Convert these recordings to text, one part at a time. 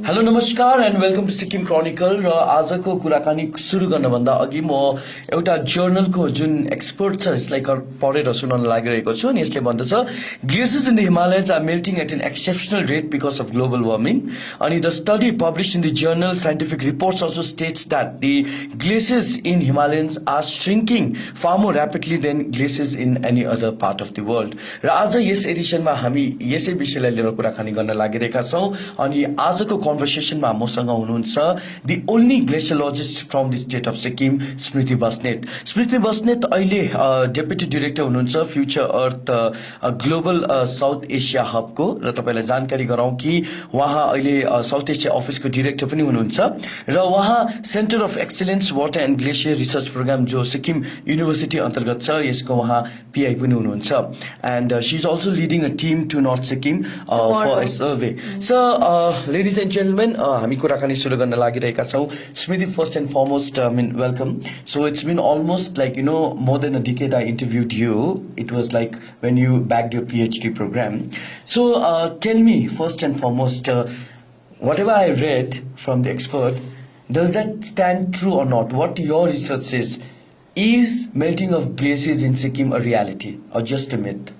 Hello, Namaskar and welcome to Sikkim Chronicle. र आजको कुराकानी सुरु गर्नभन्दा अघि म एउटा जर्नलको जुन एक्सपर्ट छ यसलाई पढेर सुनाउन लागिरहेको छु अनि यसले भन्दछ glaciers in the Himalayas are melting at an exceptional rate because of global warming. अनि the study published in the journal Scientific Reports also states that the glaciers in Himalayas are shrinking far more rapidly than glaciers in any other part of the world. र आज yes एडिसनमा हामी यसै विषयलाई लिएर कुराकानी गर्न लागिरहेका छौं अनि आजको कन्भर्सेसनमा मसँग हुनुहुन्छ the only glaciologist from the state of Sikkim, Smriti Basnet. स्मृति बस्नेत अहिले डेपुटी डाइरेक्टर हुनुहुन्छ फ्युचर अर्थ ग्लोबल साउथ एसिया हबको र तपाईलाई जानकारी गराउँ कि उहाँ अहिले साउथ एसिया अफिसको डाइरेक्टर पनि हुनुहुन्छ र उहाँ centre of excellence water and glacier research programme जो सिक्किम युनिभर्सिटी अन्तर्गत छ यसको उहाँ पीआई पनि हुनुहुन्छ and she is also leading a team to north Sikkim for a survey. So ladies and gentlemen हामी कुराकानी सुरु गर्न लागिरहेका छौँ. Smriti, first and foremost welcome. So it's been almost more than a decade I interviewed you. It was like when you bagged your PhD program. So tell me first and foremost, whatever I read from the expert, does that stand true or not? What your research says, is melting of glaciers in Sikkim a reality or just a myth?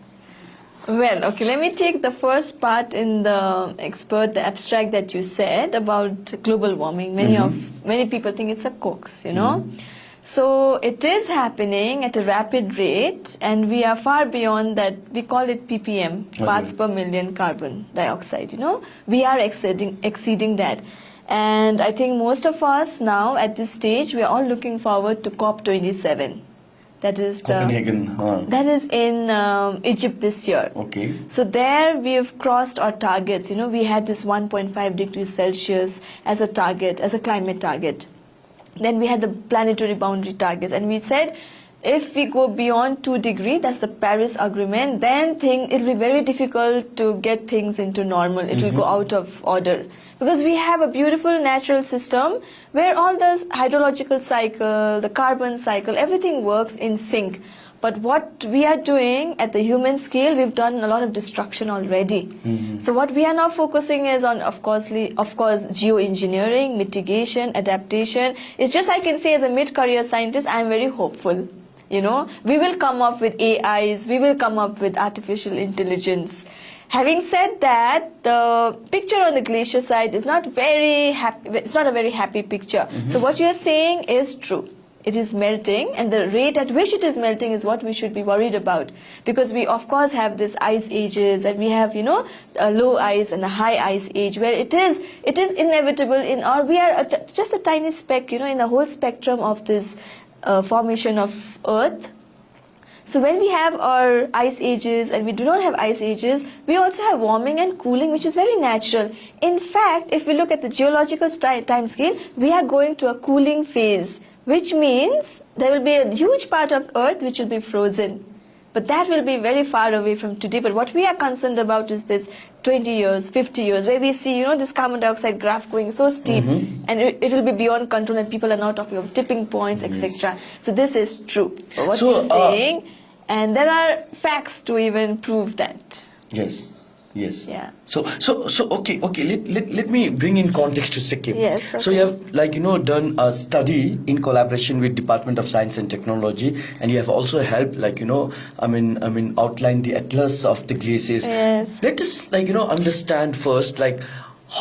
Well, okay, let me take the first part in the expert, the abstract that you said about global warming. Many people think it's a hoax, you know. So it is happening at a rapid rate, and we are far beyond that. We call it ppm, parts per million carbon dioxide, you know. We are exceeding that. And I think most of us now at this stage, we are all looking forward to COP27. That is Copenhagen. That is in Egypt this year. Okay. So there we have crossed our targets. You know, we had this 1.5 degrees Celsius as a target, as a climate target. Then we had the planetary boundary targets, and we said if we go beyond 2 degrees, that's the Paris Agreement, then it will be very difficult to get things into normal. It will go out of order. Because we have a beautiful natural system where all the hydrological cycle, the carbon cycle, everything works in sync. But what we are doing at the human scale, we've done a lot of destruction already. So what we are now focusing is on, of course, geoengineering, mitigation, adaptation. It's just I can say as a mid-career scientist, I'm very hopeful. You know, we will come up with AIs, we will come up with artificial intelligence. Having said that, the picture on the glacier side is not very happy. It's not a very happy picture. So what you are saying is true. It is melting, and the rate at which it is melting is what we should be worried about. Because we, of course, have this ice ages, and we have, you know, a low ice and a high ice age, where it is inevitable in our. We are just a tiny speck, you know, in the whole spectrum of this formation of Earth. So when we have our ice ages and we do not have ice ages, we also have warming and cooling, which is very natural. In fact, if we look at the geological time scale, we are going to a cooling phase, which means there will be a huge part of Earth which will be frozen. But that will be very far away from today. But what we are concerned about is this 20 years, 50 years, where we see, you know, this carbon dioxide graph going so steep, and it will be beyond control, and people are now talking of tipping points, etc. So this is true. But what you're saying, and there are facts to even prove that. Yes. Yeah. So okay. Let me bring in context to Sikkim. Yes. Okay. So you have done a study in collaboration with Department of Science and Technology, and you have also helped outline the atlas of the glaciers. Yes. Let us understand first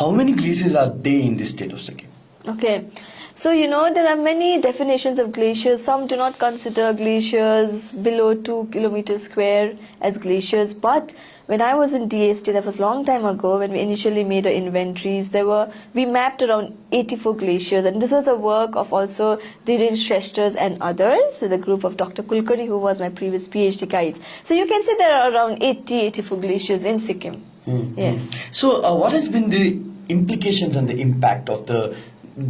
how many glaciers are there in the state of Sikkim. Okay. So, you know, there are many definitions of glaciers. Some do not consider glaciers below 2 kilometers square as glaciers. But when I was in DST, that was a long time ago, when we initially made our inventories, we mapped around 84 glaciers. And this was a work of also Dhiren Shresters and others, so the group of Dr. Kulkarni, who was my previous PhD guides. So you can say there are around 84 glaciers in Sikkim. Yes. So what has been the implications and the impact of the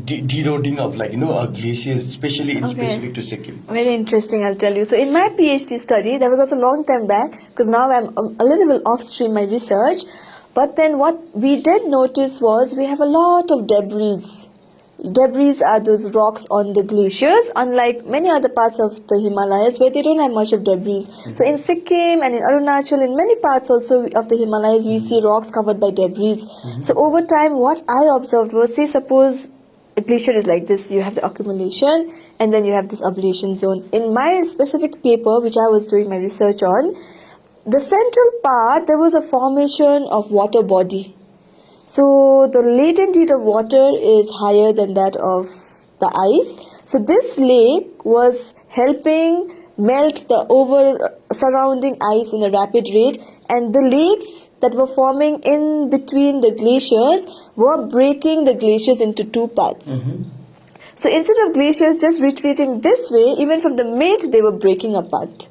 de-eroding of glaciers, especially specific to Sikkim? Very interesting, I'll tell you. So in my PhD study, that was also a long time back, because now I'm a little bit off-stream my research, but then what we did notice was we have a lot of debris Debris are those rocks on the glaciers, unlike many other parts of the Himalayas where they don't have much of debris. So in Sikkim and in Arunachal, in many parts also of the Himalayas, we see rocks covered by debris. So over time, what I observed was, say suppose a glacier is like this, you have the accumulation and then you have this ablation zone. In my specific paper, which I was doing my research on, the central part, there was a formation of water body. So the latent heat of water is higher than that of the ice. So this lake was helping melt the over surrounding ice in a rapid rate, and the lakes that were forming in between the glaciers were breaking the glaciers into two parts. So instead of glaciers just retreating this way, even from the mid they were breaking apart.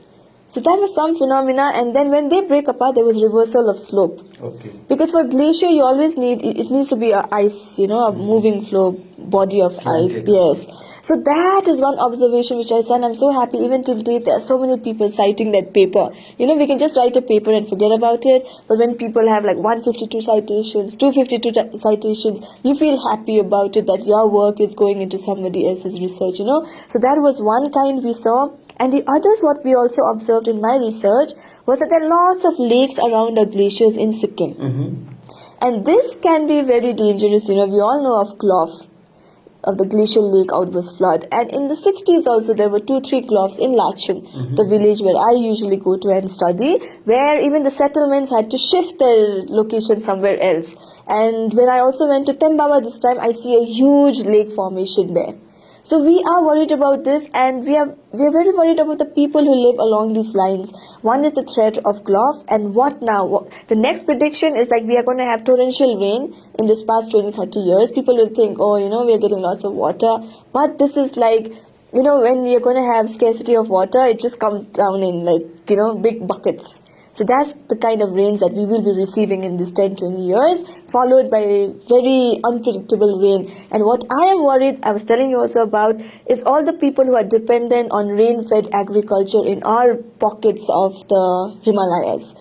So that was some phenomena, and then when they break apart, there was reversal of slope. Okay. Because for glacier, you always need, it needs to be a ice, a moving flow, body of ice. Yes. So that is one observation which I saw, and I'm so happy even till date there are so many people citing that paper. We can just write a paper and forget about it, but when people have like 152 citations, 252 citations, you feel happy about it that your work is going into somebody else's research, So that was one kind we saw. And the others, what we also observed in my research, was that there are lots of lakes around the glaciers in Sikkim. And this can be very dangerous. We all know of Glof, of the glacial lake outburst flood. And in the 60s also, there were 2-3 Glofs in Lachung, the village where I usually go to and study, where even the settlements had to shift their location somewhere else. And when I also went to Tembaba this time, I see a huge lake formation there. So we are worried about this, and we are very worried about the people who live along these lines. One is the threat of Glof, and what now? The next prediction is like we are going to have torrential rain in this past 20-30 years. People will think, we are getting lots of water. But this is like, when we are going to have scarcity of water, it just comes down in big buckets. So that's the kind of rains that we will be receiving in this 10-20 years, followed by very unpredictable rain. And what I am worried, I was telling you also about, is all the people who are dependent on rain-fed agriculture in our pockets of the Himalayas.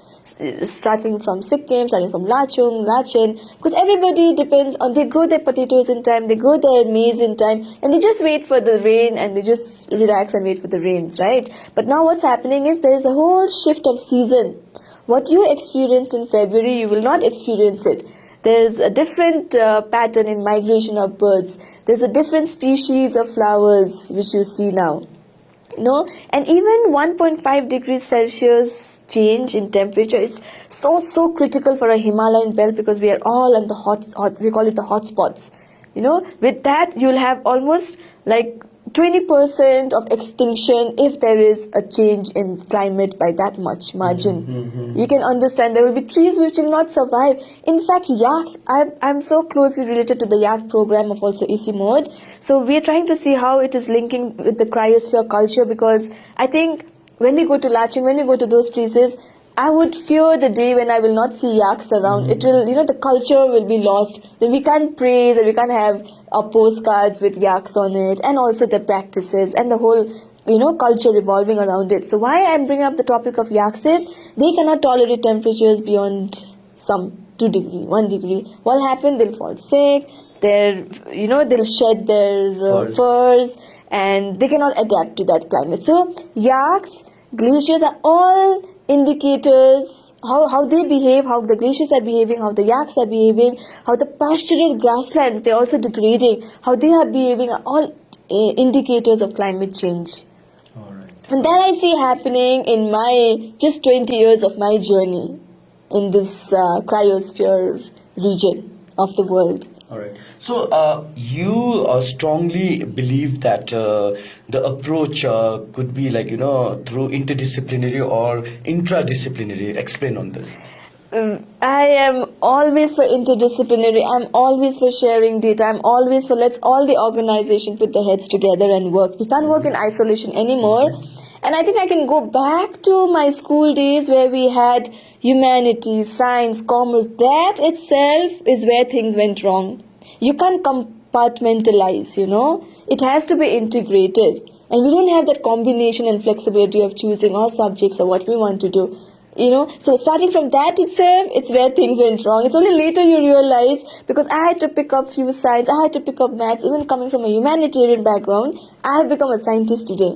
Starting from Sikkim, starting from Lachung, Lachen, because everybody depends on, they grow their potatoes in time, they grow their maize in time, and they just wait for the rain and they just relax and wait for the rains, right? But now what's happening is there is a whole shift of season. What you experienced in February, you will not experience it. There's a different pattern in migration of birds. There's a different species of flowers which you see now. And even 1.5 degrees Celsius change in temperature is so critical for a Himalayan belt, because we are all in the hot we call it the hot spots. With that you'll have almost like 20% of extinction if there is a change in climate by that much margin. You can understand there will be trees which will not survive. In fact, yaks, I'm so closely related to the yak program of also EC mode. So we are trying to see how it is linking with the cryosphere culture, because I think when we go to Lachung, when we go to those places, I would fear the day when I will not see yaks around. It will, the culture will be lost. Then we can't praise and we can't have postcards with yaks on it, and also the practices and the whole, culture revolving around it. So why I'm bringing up the topic of yaks is they cannot tolerate temperatures beyond some 2 degree, 1 degree. What happens? They'll fall sick. They'll shed their furs, and they cannot adapt to that climate. So yaks, glaciers are all indicators how they behave, how the glaciers are behaving, how the yaks are behaving, how the pastoral grasslands, they're also degrading, how they are behaving, are all indicators of climate change. All right. And that I see happening in my just 20 years of my journey in this cryosphere region of the world. All right. So you strongly believe that the approach could be through interdisciplinary or intradisciplinary. Explain on this. I am always for interdisciplinary. I'm always for sharing data. I'm always for let's all the organization put their heads together and work. We can't work in isolation anymore. And I think I can go back to my school days where we had humanities, science, commerce. That itself is where things went wrong. You can't compartmentalize, It has to be integrated. And we don't have that combination and flexibility of choosing our subjects or what we want to do. So starting from that itself, it's where things went wrong. It's only later you realize, because I had to pick up few science, I had to pick up maths, even coming from a humanitarian background, I have become a scientist today.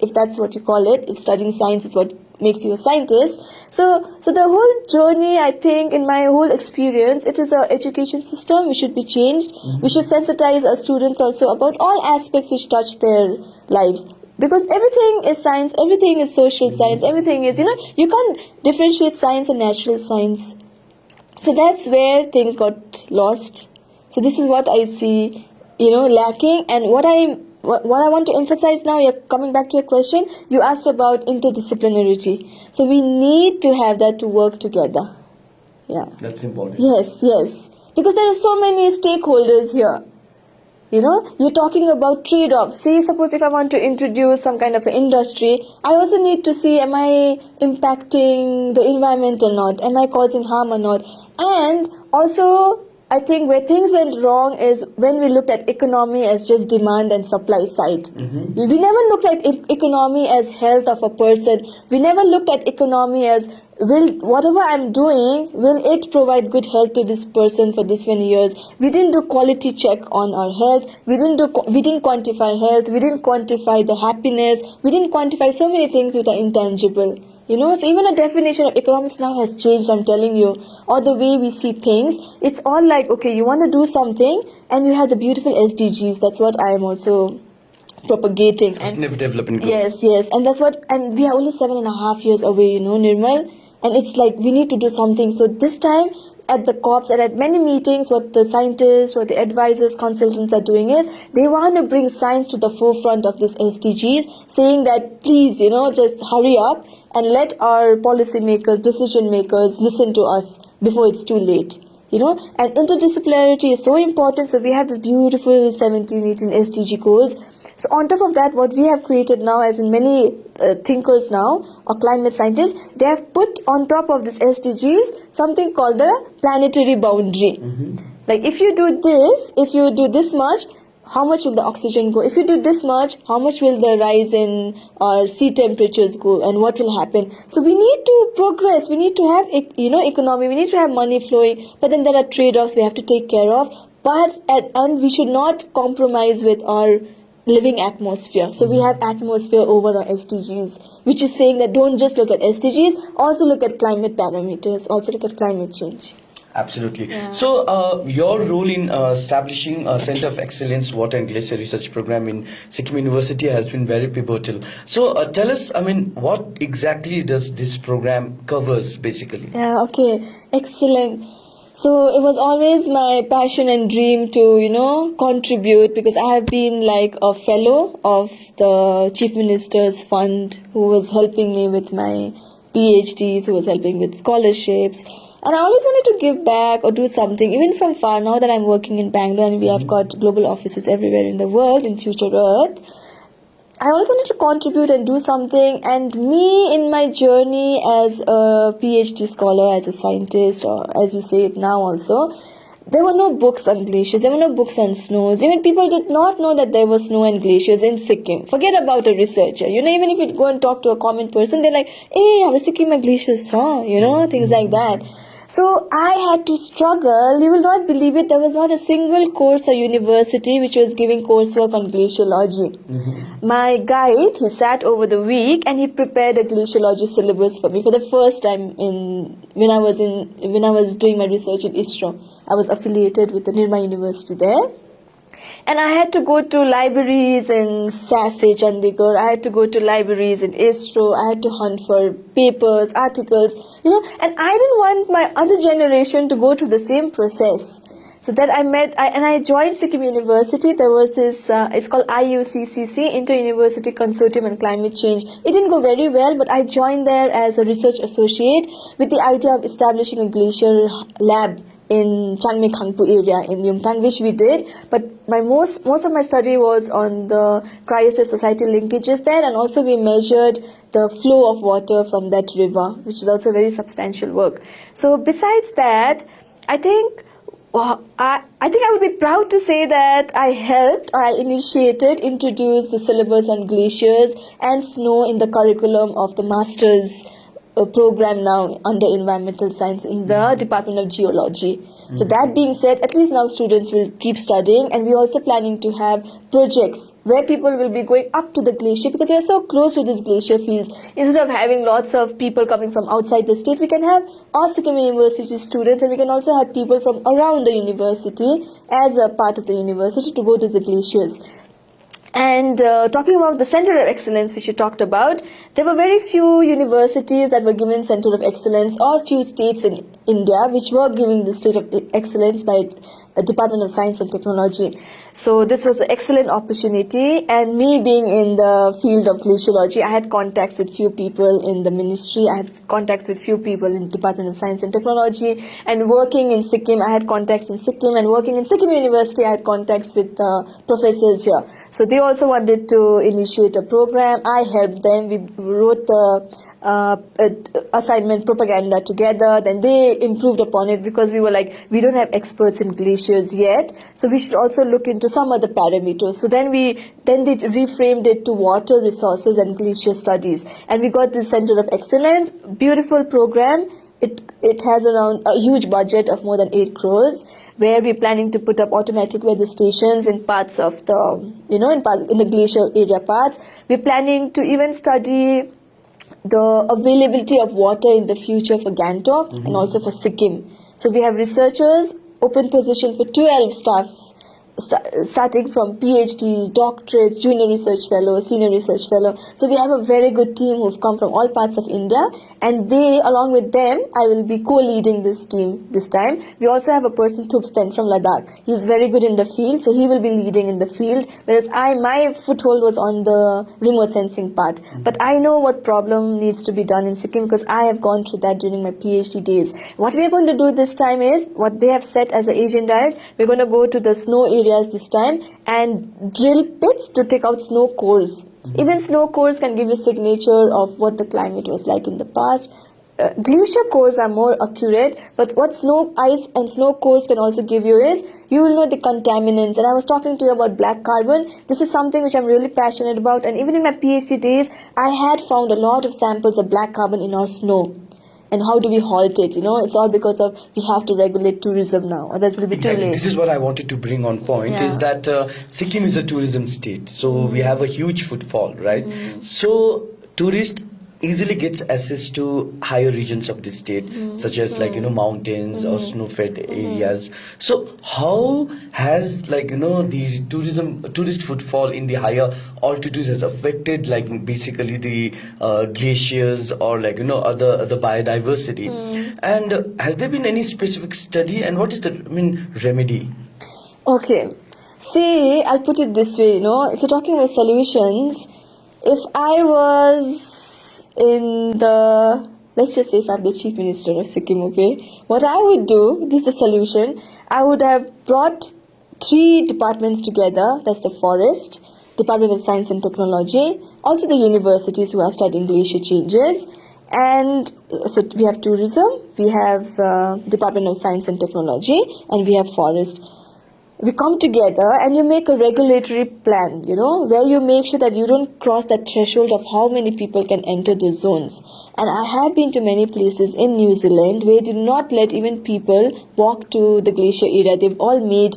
If that's what you call it, if studying science is what makes you a scientist. So the whole journey, I think, in my whole experience, it is our education system which should be changed. We should sensitize our students also about all aspects which touch their lives. Because everything is science, everything is social science, everything is, you can't differentiate science and natural science. So that's where things got lost. So this is what I see, lacking. And what I want to emphasize now, you're coming back to your question, you asked about interdisciplinarity. So we need to have that to work together. Yeah. That's important. Yes. Because there are so many stakeholders here. You're talking about trade-offs. See, suppose if I want to introduce some kind of an industry, I also need to see, am I impacting the environment or not? Am I causing harm or not? And also, I think where things went wrong is when we looked at economy as just demand and supply side. We never looked at economy as health of a person. We never looked at economy as, whatever I'm doing, will it provide good health to this person for this many years? We didn't do quality check on our health. We didn't quantify health. We didn't quantify the happiness. We didn't quantify so many things which are intangible. So even a definition of economics now has changed, I'm telling you. Or the way we see things, it's all like, okay, you want to do something, and you have the beautiful SDGs. That's what I am also propagating. Sustainable Development Goals. Yes. And we are only 7.5 years away, Nirmal. And it's like, we need to do something. So this time, at the COPs and at many meetings, what the scientists, what the advisors, consultants are doing is, they want to bring science to the forefront of this SDGs, saying that, please, just hurry up and let our policymakers, decision makers listen to us before it's too late. And interdisciplinarity is so important. So we have this beautiful 17, 18 SDG goals. So on top of that, what we have created now, as in many thinkers now, or climate scientists, they have put on top of this SDGs something called the planetary boundary. Like if you do this much, how much will the oxygen go? If you do this much, how much will the rise in our sea temperatures go, and what will happen? So we need to progress. We need to have, economy. We need to have money flowing. But then there are trade-offs we have to take care of. And we should not compromise with our living atmosphere. So we have atmosphere over our SDGs, which is saying that don't just look at SDGs, also look at climate parameters, also look at climate change. Absolutely. Yeah. So, your role in establishing a Center of Excellence Water and Glacier Research Program in Sikkim University has been very pivotal. So, tell us, what exactly does this program covers, basically? Yeah, okay. Excellent. So, it was always my passion and dream to, contribute, because I have been like a fellow of the Chief Minister's Fund, who was helping me with my PhDs, who was helping with scholarships. And I always wanted to give back or do something, even from far. Now that I'm working in Bangalore and we have got global offices everywhere in the world, in Future Earth, I always wanted to contribute and do something. And me, in my journey as a PhD scholar, as a scientist, or as you say it now also, there were no books on glaciers, there were no books on snows. Even people did not know that there was snow and glaciers in Sikkim. Forget about a researcher. Even if you go and talk to a common person, they're like, hey, our Sikkim glaciers, things like that. So I had to struggle. You will not believe it. There was not a single course or university which was giving coursework on glaciology. My guide, he sat over the week and he prepared a glaciology syllabus for me for the first time when I was doing my research in ISRO. I was affiliated with the Nirmal University there. And I had to go to libraries in SASE, Chandigarh. I had to go to libraries in ISRO. I had to hunt for papers, articles, and I didn't want my other generation to go through the same process. So that I joined Sikkim University. There was this, it's called IUCCC, Inter-University Consortium on Climate Change. It didn't go very well, but I joined there as a research associate with the idea of establishing a glacier lab in Changme Khangpu area in Yumthang, which we did. But most of my study was on the cryosphere society linkages there, and also we measured the flow of water from that river, which is also very substantial work. So besides that, I think I would be proud to say that I introduced the syllabus on glaciers and snow in the curriculum of the master's program now under environmental science in the Department of Geology. So that being said, at least now students will keep studying, and we're also planning to have projects where people will be going up to the glacier, because we are so close to these glacier fields. Instead of having lots of people coming from outside the state, we can have our Sikkim University students, and we can also have people from around the university as a part of the university to go to the glaciers. And talking about the Center of Excellence, which you talked about, there were very few universities that were given Center of Excellence, or few states in India which were giving the State of Excellence by Department of Science and Technology. So this was an excellent opportunity, and me being in the field of glaciology, I had contacts with few people in the ministry, I had contacts with few people in Department of Science and Technology, and working in Sikkim, I had contacts in Sikkim, and working in Sikkim University, I had contacts with professors here. So they also wanted to initiate a program. I helped them. We wrote the assignment propaganda together, then they improved upon it, because we were like, we don't have experts in glaciers yet, so we should also look into some other parameters. So then they reframed it to water resources and glacier studies, and we got this Center of Excellence. Beautiful program. It has around a huge budget of more than 8 crores, where we're planning to put up automatic weather stations in parts of the, in the glacier area parts. We're planning to even study the availability of water in the future for Gangtok and also for Sikkim. So we have researchers, open position for 12 staffs, starting from PhDs, doctorates, junior research fellow, senior research fellow. So we have a very good team who've come from all parts of India, and they, along with them, I will be co-leading this team this time. We also have a person, Thupsten, from Ladakh. He's very good in the field, so he will be leading in the field, whereas my foothold was on the remote sensing part. But I know what problem needs to be done in Sikkim, because I have gone through that during my PhD days. What we are going to do this time is, what they have set as an agenda is, we're going to go to the snow areas this time and drill pits to take out snow cores. Even snow cores can give you signature of what the climate was like in the past. Glacier cores are more accurate, but what snow ice and snow cores can also give you is, you will know the contaminants. And I was talking to you about black carbon. This is something which I'm really passionate about, and even in my PhD days, I had found a lot of samples of black carbon in our snow. And how do we halt it? It's all because of, we have to regulate tourism now, or that's a little bit too late. This is what I wanted to bring on point, is that Sikkim is a tourism state. So we have a huge footfall, right? So tourists easily gets access to higher regions of the state, such as mountains or snow-fed areas. So how has the tourist footfall in the higher altitudes has affected basically the glaciers or other biodiversity? And has there been any specific study, and what is the remedy? Okay, see, I'll put it this way, if you're talking about solutions, if I was in the, let's just say if I'm the Chief Minister of Sikkim, okay, what I would do, this is the solution, I would have brought 3 departments together. That's the Forest, Department of Science and Technology, also the universities who are studying glacier changes, and so we have tourism, we have Department of Science and Technology, and we have Forest. We come together and you make a regulatory plan, where you make sure that you don't cross that threshold of how many people can enter the zones. And I have been to many places in New Zealand where they do not let even people walk to the glacier area. They've all made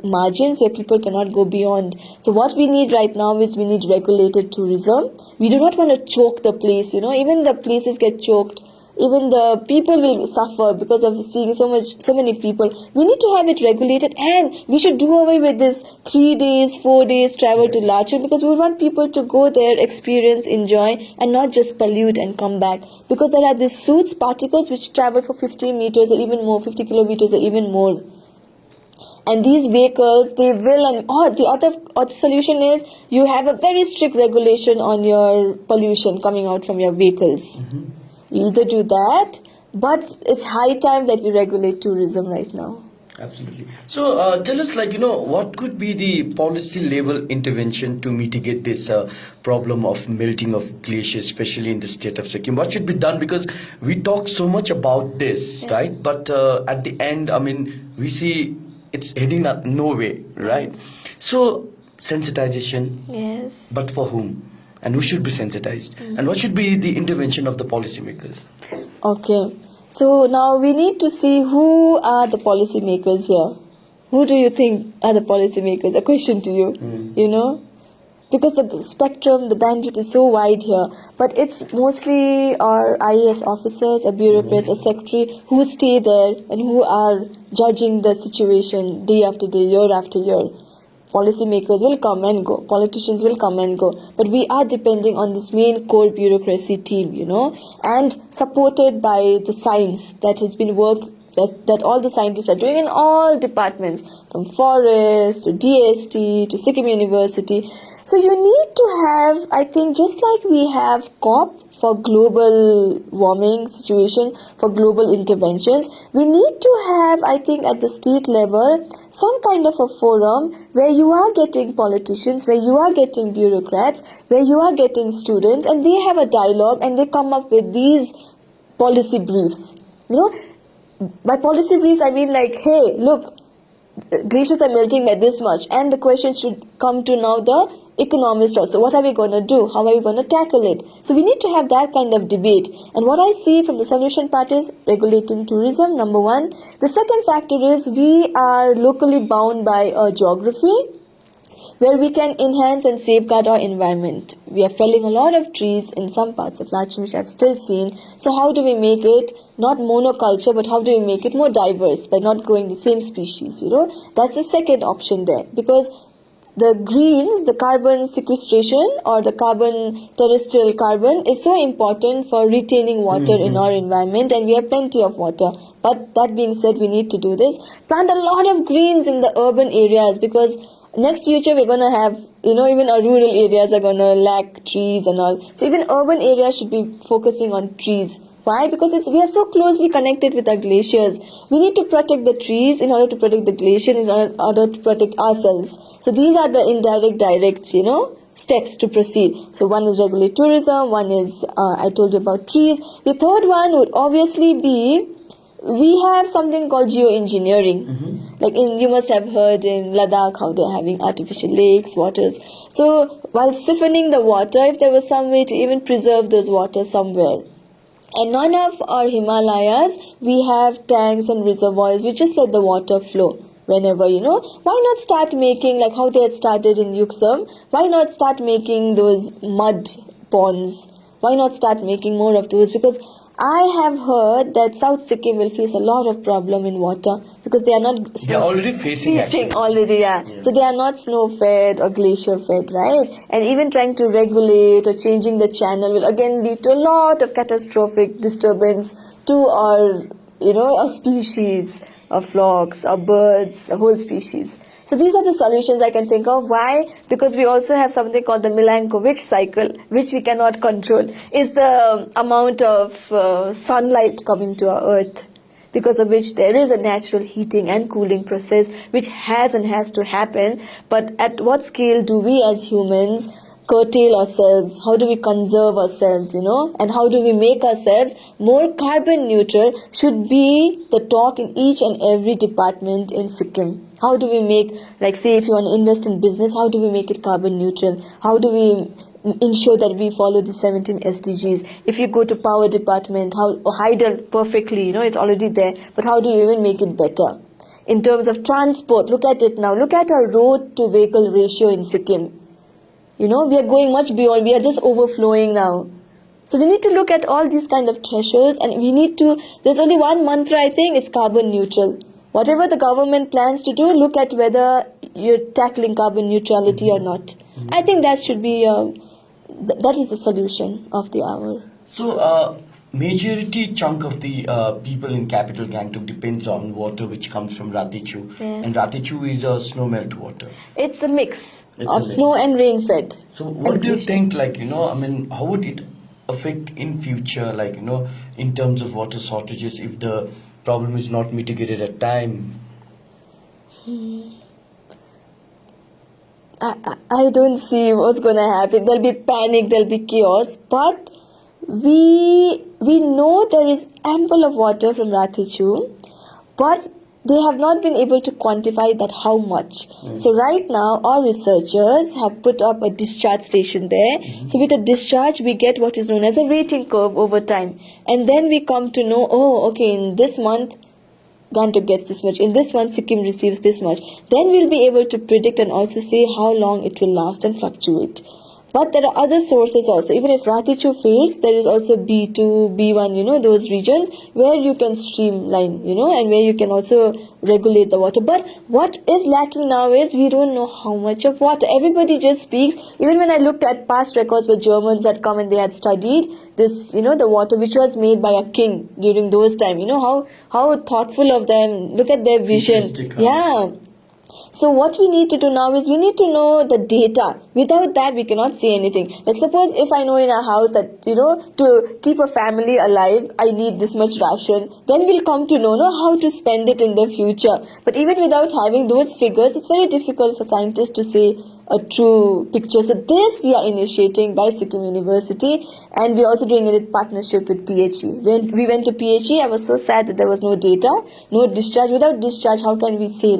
margins where people cannot go beyond. So what we need right now is, we need regulated tourism. We do not want to choke the place, even the places get choked. Even the people will suffer because of seeing so many people. We need to have it regulated, and we should do away with this 3 days, 4 days travel to Lachur, because we want people to go there, experience, enjoy, and not just pollute and come back. Because there are these soot particles which travel for 50 meters or even more, 50 kilometers or even more. And these vehicles, they will, and the other solution is, you have a very strict regulation on your pollution coming out from your vehicles. You either do that, but it's high time that we regulate tourism right now. Absolutely. So tell us, what could be the policy level intervention to mitigate this problem of melting of glaciers, especially in the state of Sikkim? What should be done? Because we talk so much about this, right? But at the end, we see it's heading nowhere, right? So sensitization. Yes. But for whom? and we should be sensitized. And what should be the intervention of the policymakers? Okay. So now we need to see who are the policymakers here. Who do you think are the policymakers? A question to you, you know? Because the spectrum, the bandwidth is so wide here. But it's mostly our IAS officers, our bureaucrats, our secretary who stay there and who are judging the situation day after day, year after year. Policymakers will come and go, politicians will come and go, but we are depending on this main core bureaucracy team, you know, and supported by the science that has been worked, that all the scientists are doing in all departments, from forest to DST to Sikkim University. So you need to have, I think, just like we have COP for global warming situation, for global interventions, we need to have, I think, at the state level, some kind of a forum where you are getting politicians, where you are getting bureaucrats, where you are getting students, and they have a dialogue and they come up with these policy briefs. You know, by policy briefs, I mean like, hey, look, glaciers are melting by this much, and the question should come to now the economists also. What are we going to do? How are we going to tackle it? So we need to have that kind of debate. And what I see from the solution part is regulating tourism, number one. The second factor is we are locally bound by our geography, where we can enhance and safeguard our environment. We are felling a lot of trees in some parts of Lachlan, which I've still seen. So how do we make it not monoculture, but how do we make it more diverse by not growing the same species, you know? That's the second option there, because the greens, the carbon sequestration or the carbon, terrestrial carbon, is so important for retaining water in our environment, and we have plenty of water. But that being said, we need to do this. Plant a lot of greens in the urban areas, because next future we're going to have, you know, even our rural areas are going to lack trees and all. So even urban areas should be focusing on trees. Why? Because we are so closely connected with our glaciers. We need to protect the trees in order to protect the glaciers, in order to protect ourselves. So these are the indirect, direct, you know, steps to proceed. So one is regulate tourism, one is, I told you about trees. The third one would obviously be, we have something called geoengineering. Like you must have heard in Ladakh how they're having artificial lakes, waters. So while siphoning the water, if there was some way to even preserve those waters somewhere. And none of our Himalayas, we have tanks and reservoirs. We just let the water flow whenever, you know. Why not start making, like how they had started in Yuksum, why not start making those mud ponds? Why not start making more of those? Because I have heard that South Sikkim will face a lot of problem in water, because they are not... They are already facing actually. Already, yeah. So they are not snow-fed or glacier-fed, right? And even trying to regulate or changing the channel will again lead to a lot of catastrophic disturbance to our, you know, our species, our flocks, our birds, a whole species. So these are the solutions I can think of. Why? Because we also have something called the Milankovitch cycle, which we cannot control. It's the amount of sunlight coming to our earth, because of which there is a natural heating and cooling process which has and has to happen. But at what scale do we as humans curtail ourselves? How do we conserve ourselves, you know? And how do we make ourselves more carbon neutral should be the talk in each and every department in Sikkim. How do we make, like say if you want to invest in business, how do we make it carbon neutral? How do we ensure that we follow the 17 SDGs? If you go to power department, how Hydel perfectly, you know, it's already there, but how do you even make it better? In terms of transport, look at it now. Look at our road to vehicle ratio in Sikkim. You know, we are going much beyond, we are just overflowing now. So we need to look at all these kind of thresholds, and we need to, there's only one mantra I think, it's carbon neutral. Whatever the government plans to do, look at whether you're tackling carbon neutrality or not. I think that should be, that is the solution of the hour. So, majority chunk of the people in capital Gangtok depends on water which comes from Ratichu. Yes. And Ratichu is a snow melt water. It's a mix It's of a mix. snow and rain fed. So what do you think, like, you know, I mean, how would it affect in future, like, you know, in terms of water shortages if the problem is not mitigated at time? I don't see what's going to happen. There'll be panic, there'll be chaos, but we know there is ample of water from Rathichu, but they have not been able to quantify that how much. So right now, our researchers have put up a discharge station there. So with a discharge, we get what is known as a rating curve over time. And then we come to know, oh, okay, in this month, Gantok gets this much. In this one, Sikkim receives this much. Then we'll be able to predict and also say how long it will last and fluctuate. But there are other sources also. Even if Ratichu fails, there is also B2, B1, those regions where you can streamline, and where you can also regulate the water. But what is lacking now is we don't know how much of water. Everybody just speaks. Even when I looked at past records where Germans had come and they had studied this, the water which was made by a king during those times. How thoughtful of them. Look at their vision. Yeah. So what we need to do now is we need to know the data. Without that, we cannot say anything. Like suppose if I know in a house that, to keep a family alive, I need this much ration, then we'll come to know how to spend it in the future. But even without having those figures, it's very difficult for scientists to say a true picture. So this we are initiating by Sikkim University, and we're also doing it in partnership with PHE. When we went to PHE, I was so sad that there was no data, no discharge. Without discharge, how can we say,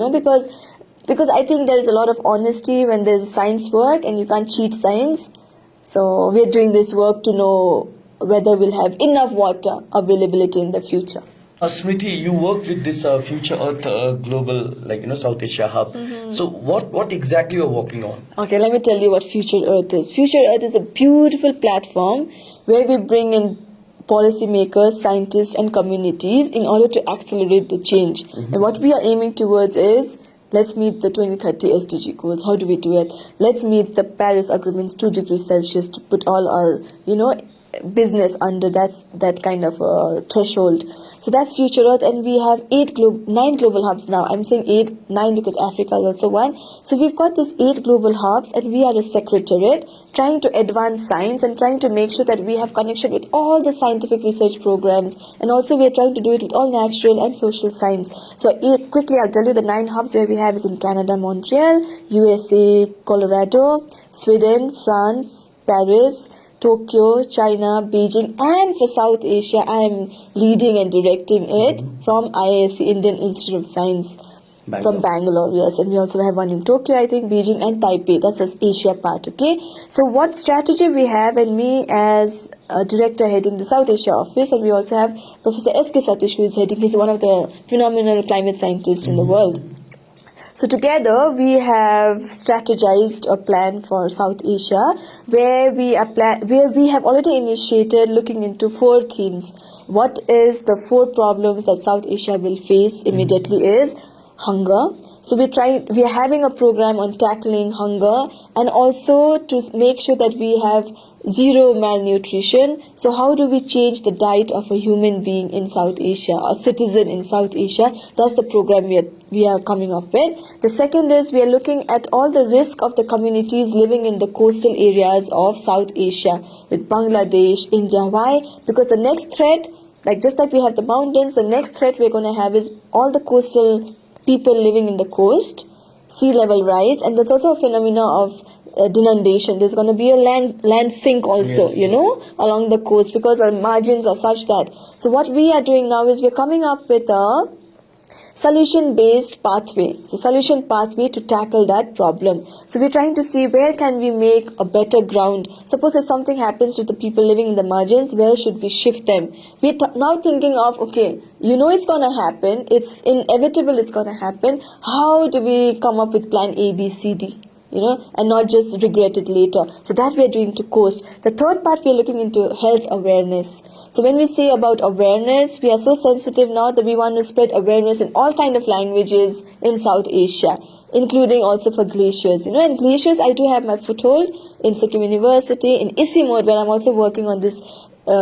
because I think there is a lot of honesty when there is science work and you can't cheat science. So we're doing this work to know whether we'll have enough water availability in the future. Smriti, you work with this Future Earth global, South Asia hub. So what exactly you're working on? Okay, let me tell you what Future Earth is. Future Earth is a beautiful platform where we bring in policymakers, scientists and communities in order to accelerate the change. And what we are aiming towards is, let's meet the 2030 SDG goals. How do we do it? Let's meet the Paris Agreement's 2 degrees Celsius to put all our, business under that kind of threshold. So that's Future Earth, and we have 9 global hubs now. I'm saying 9 because Africa is also one. So we've got these 8 global hubs, and we are a secretariat trying to advance science and trying to make sure that we have connection with all the scientific research programs, and also we are trying to do it with all natural and social science. So quickly I'll tell you the 9 hubs where we have is in Canada, Montreal, USA, Colorado, Sweden, France, Paris, Tokyo, China, Beijing, and for South Asia, I am leading and directing it from IISc, Indian Institute of Science, from Bangalore, yes. And we also have one in Tokyo, I think, Beijing and Taipei. That's as Asia part, okay? So what strategy we have, and me as a director heading the South Asia office, and we also have Professor S.K. Satish, who is heading, he's one of the phenomenal climate scientists in the world. So together we have strategized a plan for South Asia where we have already initiated looking into 4 themes. What is the 4 problems that South Asia will face immediately is hunger. So we are having a program on tackling hunger and also to make sure that we have zero malnutrition. So how do we change the diet of a human being in South Asia, a citizen in South Asia? That's the program we are coming up with. The second is we are looking at all the risk of the communities living in the coastal areas of South Asia with Bangladesh, India. Why? Because the next threat, just like we have the mountains, the next threat we're going to have is all the coastal people living in the coast, sea level rise, and there's also a phenomena of denudation. There's going to be a land sink also, along the coast because our margins are such that. So what we are doing now is we're coming up with a solution-based pathway. So solution pathway to tackle that problem. So we're trying to see where can we make a better ground. Suppose if something happens to the people living in the margins, where should we shift them? We're now thinking of, okay, it's going to happen. It's inevitable it's going to happen. How do we come up with plan A, B, C, D? And not just regret it later. So that we are doing to coast. The third part, we are looking into health awareness. So when we say about awareness, we are so sensitive now that we want to spread awareness in all kind of languages in South Asia, including also for glaciers. And glaciers, I do have my foothold in Sikkim University, in Isimod, where I'm also working on this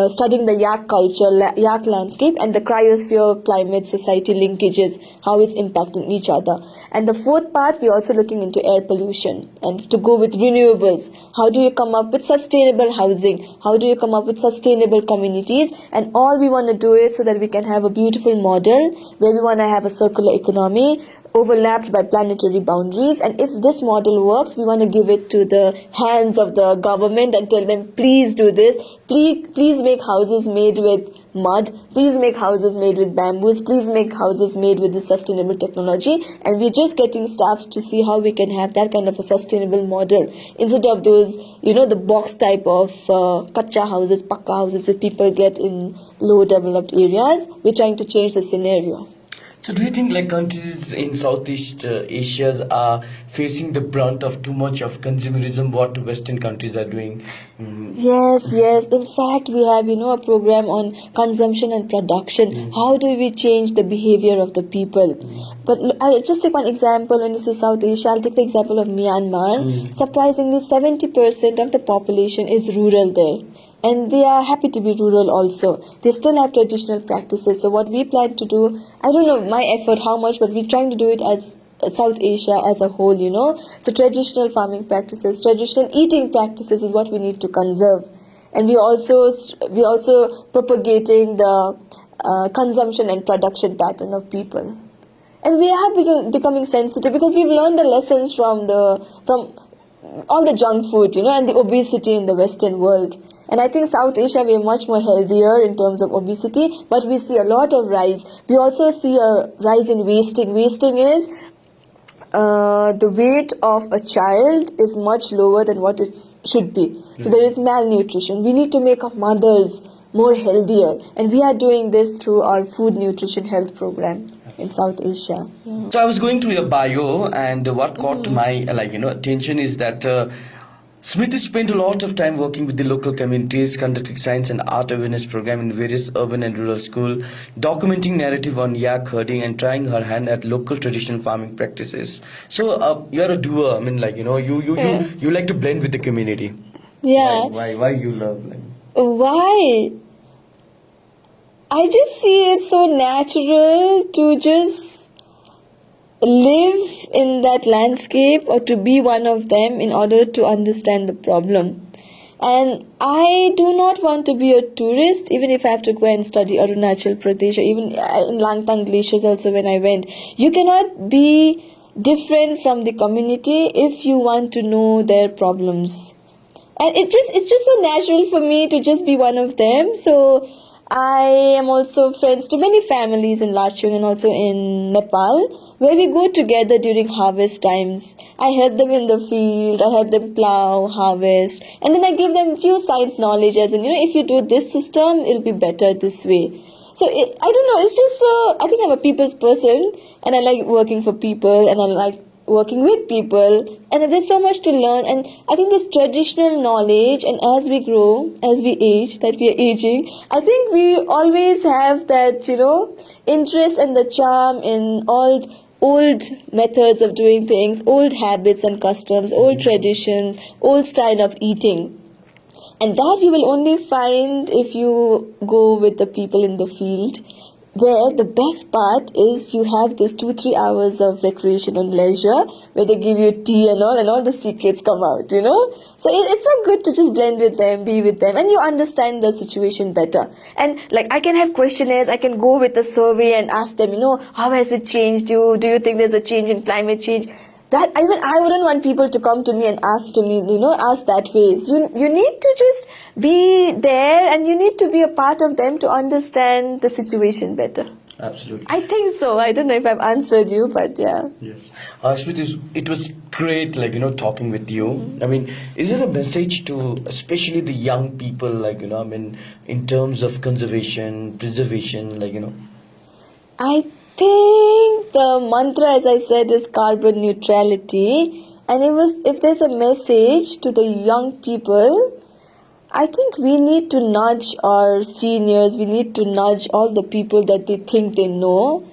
studying the yak culture, yak landscape, and the cryosphere climate society linkages, how it's impacting each other. And the fourth part, we're also looking into air pollution and to go with renewables. How do you come up with sustainable housing? How do you come up with sustainable communities? And all we want to do is so that we can have a beautiful model where we want to have a circular economy, overlapped by planetary boundaries, and if this model works, we want to give it to the hands of the government and tell them, please do this, please make houses made with mud, please make houses made with bamboos, please make houses made with this sustainable technology. And we're just getting staffs to see how we can have that kind of a sustainable model instead of those, the box type of kacha houses, pakka houses that people get in low developed areas. We're trying to change the scenario. So do you think like countries in Southeast Asia are facing the brunt of too much of consumerism, what Western countries are doing? Yes. In fact, we have, a program on consumption and production. How do we change the behavior of the people? But I'll just take one example. When you say South Asia, I'll take the example of Myanmar. Surprisingly, 70% of the population is rural there. And they are happy to be rural also. They still have traditional practices. So what we plan to do, I don't know my effort how much, but we're trying to do it as South Asia as a whole, So traditional farming practices, traditional eating practices is what we need to conserve. And we also propagating the consumption and production pattern of people. And we are becoming sensitive because we've learned the lessons from all the junk food, and the obesity in the Western world. And I think South Asia, we are much more healthier in terms of obesity, but we see a lot of rise. We also see a rise in wasting. Wasting is the weight of a child is much lower than what it should be. So there is malnutrition. We need to make our mothers more healthier. And we are doing this through our food nutrition health program in South Asia. Yeah. So I was going through your bio, and what caught my attention is that Smriti spent a lot of time working with the local communities, conducting science and art awareness program in various urban and rural schools, documenting narrative on yak herding, and trying her hand at local traditional farming practices. So you're a doer. I mean, you like to blend with the community. Yeah. Why you love Why? I just see it so natural to just live in that landscape or to be one of them in order to understand the problem. And I do not want to be a tourist, even if I have to go and study Arunachal Pradesh or even in Langtang glaciers also when I went. You cannot be different from the community if you want to know their problems. And it's just so natural for me to just be one of them. So I am also friends to many families in Lachung and also in Nepal, where we go together during harvest times. I help them in the field, I help them plow, harvest, and then I give them few science knowledge as in, if you do this system, it'll be better this way. So I don't know, it's just I think I'm a people's person, and I like working for people, and I like working with people, and there's so much to learn. And I think this traditional knowledge, and as we grow, as we age, that we are aging, I think we always have that interest and the charm in old methods of doing things, old habits and customs, old traditions, old style of eating. And that you will only find if you go with the people in the field, where the best part is you have this 2-3 hours of recreation and leisure where they give you tea and all the secrets come out, So it's so good to just blend with them, be with them, and you understand the situation better. And I can have questionnaires, I can go with a survey and ask them, how has it changed you? Do you think there's a change in climate change? That I wouldn't want people to come to me and ask that way. So you need to just be there, and you need to be a part of them to understand the situation better. Absolutely. I think so. I don't know if I've answered you, but yeah. Yes. Smriti, it was great, talking with you. I mean, is it a message to especially the young people, in terms of conservation, preservation, I think the mantra, as I said, is carbon neutrality. And if there's a message to the young people, I think we need to nudge our seniors, we need to nudge all the people that they think they know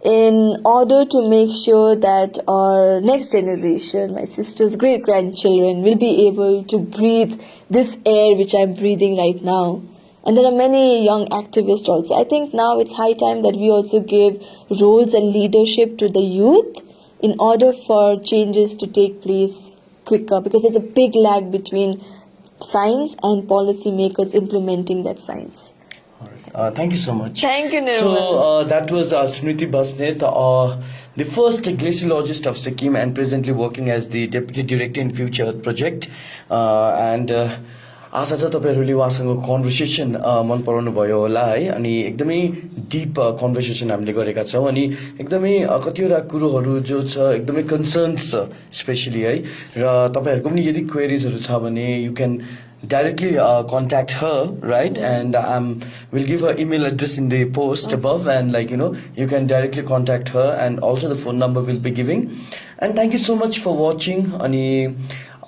in order to make sure that our next generation, my sister's great-grandchildren, will be able to breathe this air which I'm breathing right now. And there are many young activists also. I think now it's high time that we also give roles and leadership to the youth in order for changes to take place quicker, because there's a big lag between science and policymakers implementing that science. Thank you so much. Thank you, Nirmal. So that was Smriti Basnet, the first glaciologist of Sikkim and presently working as the Deputy Director in Future Earth Project. आशा छ तपाईँहरूले उहाँसँग conversation मन पराउनु भयो होला है अनि एकदमै dip conversation हामीले गरेका छौँ अनि एकदमै कतिवटा कुरोहरू जो छ एकदमै कन्सर्न्स छ स्पेसली है र तपाईँहरूको पनि यदि क्वेरिजहरू छ भने यु क्यान directly contact her, right? And we'll give her email address in the post above, and you can directly contact her, and also the phone number we'll be giving. And thank you so much for watching. अनि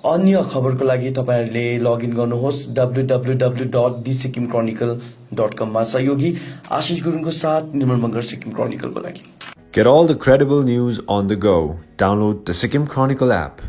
अन्य खबरको लागि तपाईहरुले login गर्नुहोस् www.thesikkimchronicle.com मा सहयोगी आशिष गुरुङको साथ निर्मल मगर सिक्किम क्रोनिकलको लागि. Get all the credible news on the go. Download the Sikkim Chronicle app.